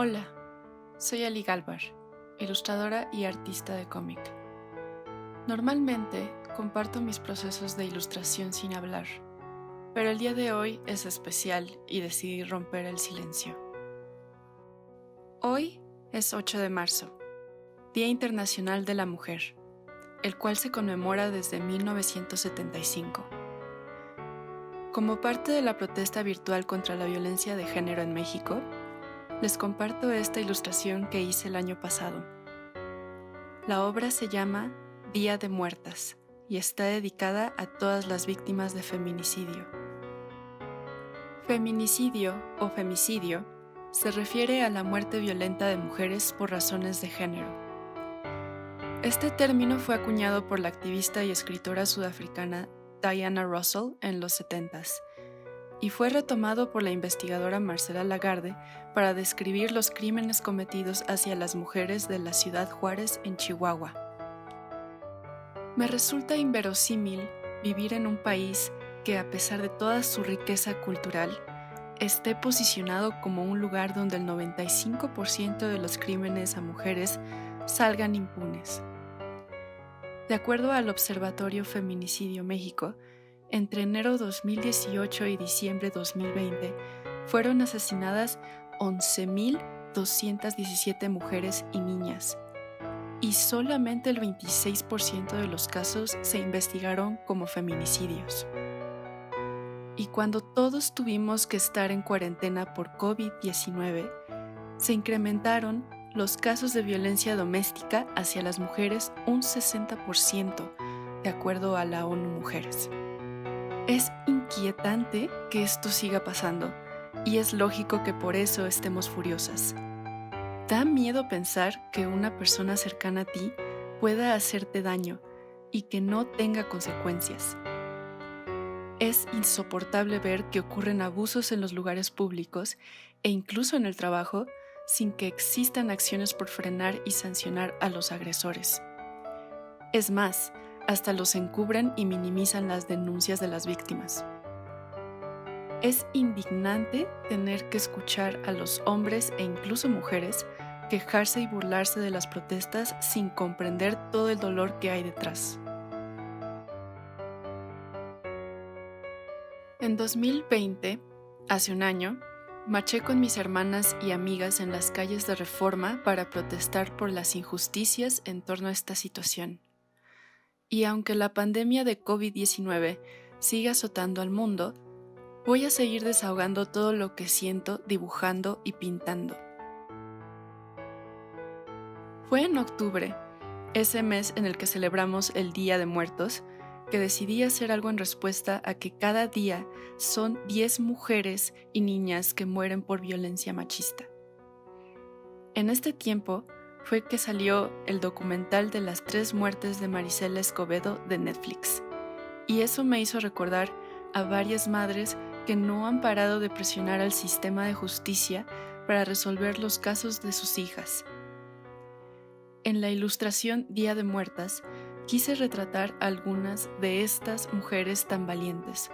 Hola, soy Ali Galvar, ilustradora y artista de cómic. Normalmente comparto mis procesos de ilustración sin hablar, pero el día de hoy es especial y decidí romper el silencio. Hoy es 8 de marzo, Día Internacional de la Mujer, el cual se conmemora desde 1975. Como parte de la protesta virtual contra la violencia de género en México, les comparto esta ilustración que hice el año pasado. La obra se llama Día de Muertas y está dedicada a todas las víctimas de feminicidio. Feminicidio o femicidio se refiere a la muerte violenta de mujeres por razones de género. Este término fue acuñado por la activista y escritora sudafricana Diana Russell en los 70s y fue retomado por la investigadora Marcela Lagarde para describir los crímenes cometidos hacia las mujeres de la ciudad Juárez en Chihuahua. Me resulta inverosímil vivir en un país que, a pesar de toda su riqueza cultural, esté posicionado como un lugar donde el 95% de los crímenes a mujeres salgan impunes. De acuerdo al Observatorio Feminicidio México, entre enero 2018 y diciembre 2020 fueron asesinadas 11.217 mujeres y niñas, y solamente el 26% de los casos se investigaron como feminicidios. Y cuando todos tuvimos que estar en cuarentena por COVID-19, se incrementaron los casos de violencia doméstica hacia las mujeres un 60%, de acuerdo a la ONU Mujeres. Es inquietante que esto siga pasando, y es lógico que por eso estemos furiosas. Da miedo pensar que una persona cercana a ti pueda hacerte daño y que no tenga consecuencias. Es insoportable ver que ocurren abusos en los lugares públicos e incluso en el trabajo sin que existan acciones por frenar y sancionar a los agresores. Es más, hasta los encubren y minimizan las denuncias de las víctimas. Es indignante tener que escuchar a los hombres e incluso mujeres quejarse y burlarse de las protestas sin comprender todo el dolor que hay detrás. En 2020, hace un año, marché con mis hermanas y amigas en las calles de Reforma para protestar por las injusticias en torno a esta situación. Y aunque la pandemia de COVID-19 sigue azotando al mundo, voy a seguir desahogando todo lo que siento dibujando y pintando. Fue en octubre, ese mes en el que celebramos el Día de Muertos, que decidí hacer algo en respuesta a que cada día son 10 mujeres y niñas que mueren por violencia machista. En este tiempo fue que salió el documental de las 3 muertes de Marisela Escobedo de Netflix, y eso me hizo recordar a varias madres que no han parado de presionar al sistema de justicia para resolver los casos de sus hijas. En la ilustración Día de Muertas, quise retratar a algunas de estas mujeres tan valientes,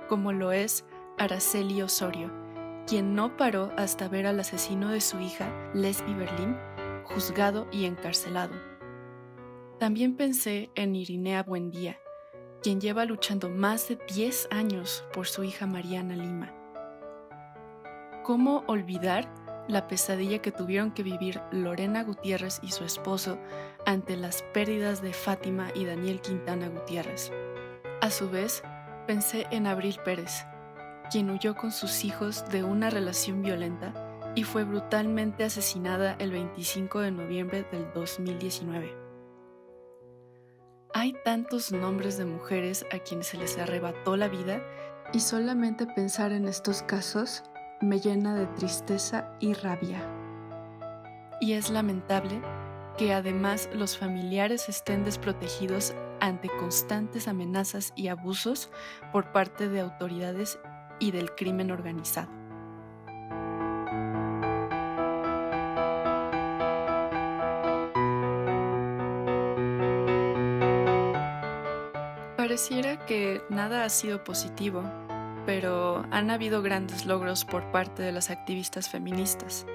como lo es Araceli Osorio, quien no paró hasta ver al asesino de su hija, Lesbi Berlín, juzgado y encarcelado. También pensé en Irinea Buendía, quien lleva luchando más de 10 años por su hija Mariana Lima. ¿Cómo olvidar la pesadilla que tuvieron que vivir Lorena Gutiérrez y su esposo ante las pérdidas de Fátima y Daniel Quintana Gutiérrez? A su vez, pensé en Abril Pérez, quien huyó con sus hijos de una relación violenta y fue brutalmente asesinada el 25 de noviembre del 2019. Hay tantos nombres de mujeres a quienes se les arrebató la vida, y solamente pensar en estos casos me llena de tristeza y rabia. Y es lamentable que además los familiares estén desprotegidos ante constantes amenazas y abusos por parte de autoridades y del crimen organizado. Pareciera que nada ha sido positivo, pero han habido grandes logros por parte de las activistas feministas.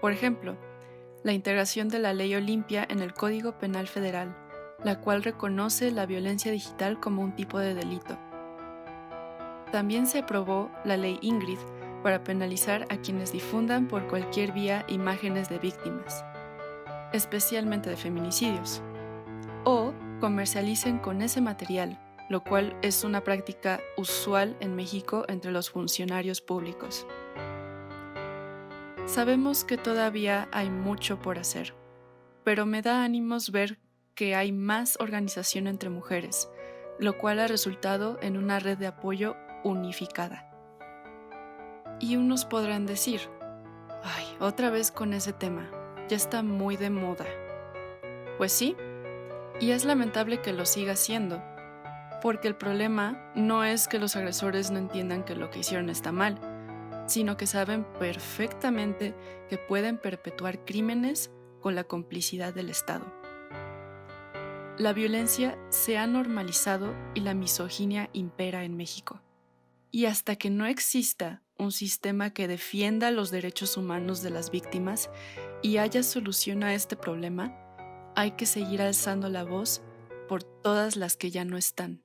Por ejemplo, la integración de la Ley Olimpia en el Código Penal Federal, la cual reconoce la violencia digital como un tipo de delito. También se aprobó la Ley Ingrid para penalizar a quienes difundan por cualquier vía imágenes de víctimas, especialmente de feminicidios, o comercialicen con ese material, lo cual es una práctica usual en México entre los funcionarios públicos. Sabemos que todavía hay mucho por hacer, pero me da ánimos ver que hay más organización entre mujeres, lo cual ha resultado en una red de apoyo unificada. Y unos podrán decir, ay, otra vez con ese tema, ya está muy de moda. Pues sí, y es lamentable que lo siga siendo, porque el problema no es que los agresores no entiendan que lo que hicieron está mal, sino que saben perfectamente que pueden perpetuar crímenes con la complicidad del Estado. La violencia se ha normalizado y la misoginia impera en México. Y hasta que no exista un sistema que defienda los derechos humanos de las víctimas y haya solución a este problema, hay que seguir alzando la voz por todas las que ya no están.